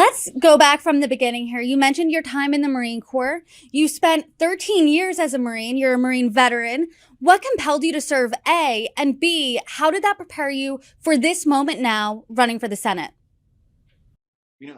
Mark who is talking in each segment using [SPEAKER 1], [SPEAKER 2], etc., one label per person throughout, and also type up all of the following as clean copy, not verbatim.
[SPEAKER 1] Let's go back from the beginning here. You mentioned your time in the Marine Corps. You spent 13 years as a Marine. You're a Marine veteran. What compelled you to serve, A? And B, how did that prepare you for this moment now running for the Senate?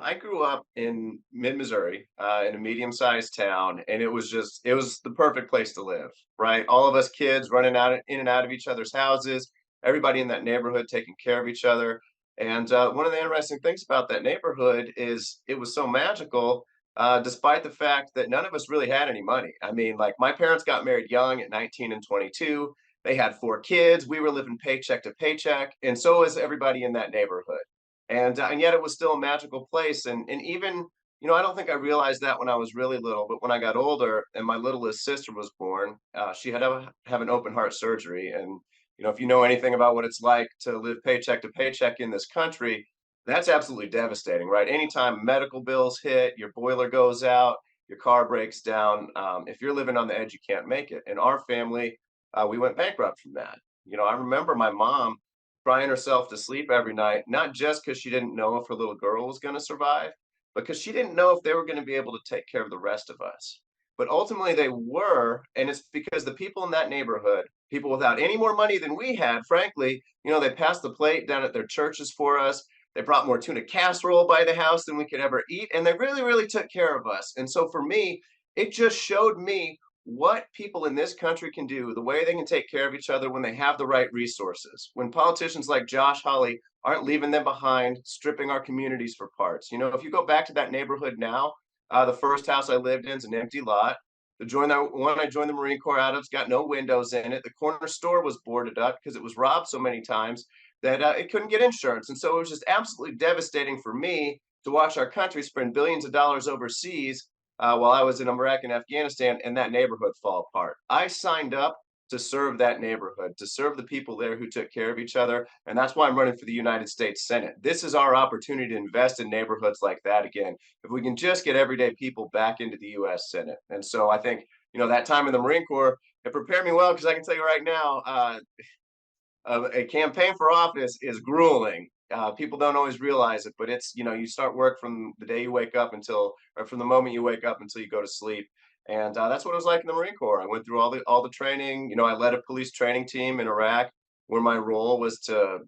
[SPEAKER 2] I grew up in mid-Missouri, in a medium-sized town, and it was the perfect place to live, right? All of us kids running in and out of each other's houses, everybody in that neighborhood taking care of each other. And one of the interesting things about that neighborhood is it was so magical, despite the fact that none of us really had any money. I mean, like my parents got married young at 19 and 22. They had four kids. We were living paycheck to paycheck, and so was everybody in that neighborhood, and yet it was still a magical place. And even I don't think I realized that when I was really little, but when I got older and my littlest sister was born, she had to have an open heart surgery. And if you know anything about what it's like to live paycheck to paycheck in this country, that's absolutely devastating, right? Anytime medical bills hit, your boiler goes out, your car breaks down, if you're living on the edge, you can't make it. And our family, we went bankrupt from that. I remember my mom crying herself to sleep every night, not just because she didn't know if her little girl was going to survive, but because she didn't know if they were going to be able to take care of the rest of us. But ultimately, they were. And it's because the people in that neighborhood, people without any more money than we had, frankly, they passed the plate down at their churches for us. They brought more tuna casserole by the house than we could ever eat. And they really, really took care of us. And so for me, it just showed me what people in this country can do, the way they can take care of each other when they have the right resources. When politicians like Josh Hawley aren't leaving them behind, stripping our communities for parts. If you go back to that neighborhood now, the first house I lived in is an empty lot. The one I joined the Marine Corps out of's got no windows in it. The corner store was boarded up because it was robbed so many times that it couldn't get insurance. And so it was just absolutely devastating for me to watch our country spend billions of dollars overseas, while I was in Iraq and Afghanistan, and that neighborhood fall apart. I signed up to serve that neighborhood, to serve the people there who took care of each other, and that's why I'm running for the United States Senate. This is our opportunity to invest in neighborhoods like that again. If we can just get everyday people back into the U.S. Senate, and so I think that time in the Marine Corps, it prepared me well because I can tell you right now, a campaign for office is grueling. People don't always realize it, but it's you start work from the day you wake up or from the moment you wake up until you go to sleep, and that's what it was like in the Marine Corps. I went through all the training. I led a police training team in Iraq, where my role was to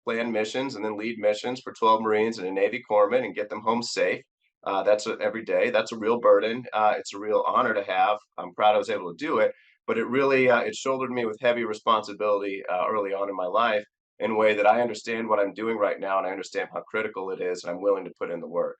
[SPEAKER 2] plan missions and then lead missions for 12 Marines and a Navy corpsman and get them home safe. Every day. That's a real burden. It's a real honor to have. I'm proud I was able to do it, but it really it shouldered me with heavy responsibility early on in my life in a way that I understand what I'm doing right now, and I understand how critical it is, and I'm willing to put in the work.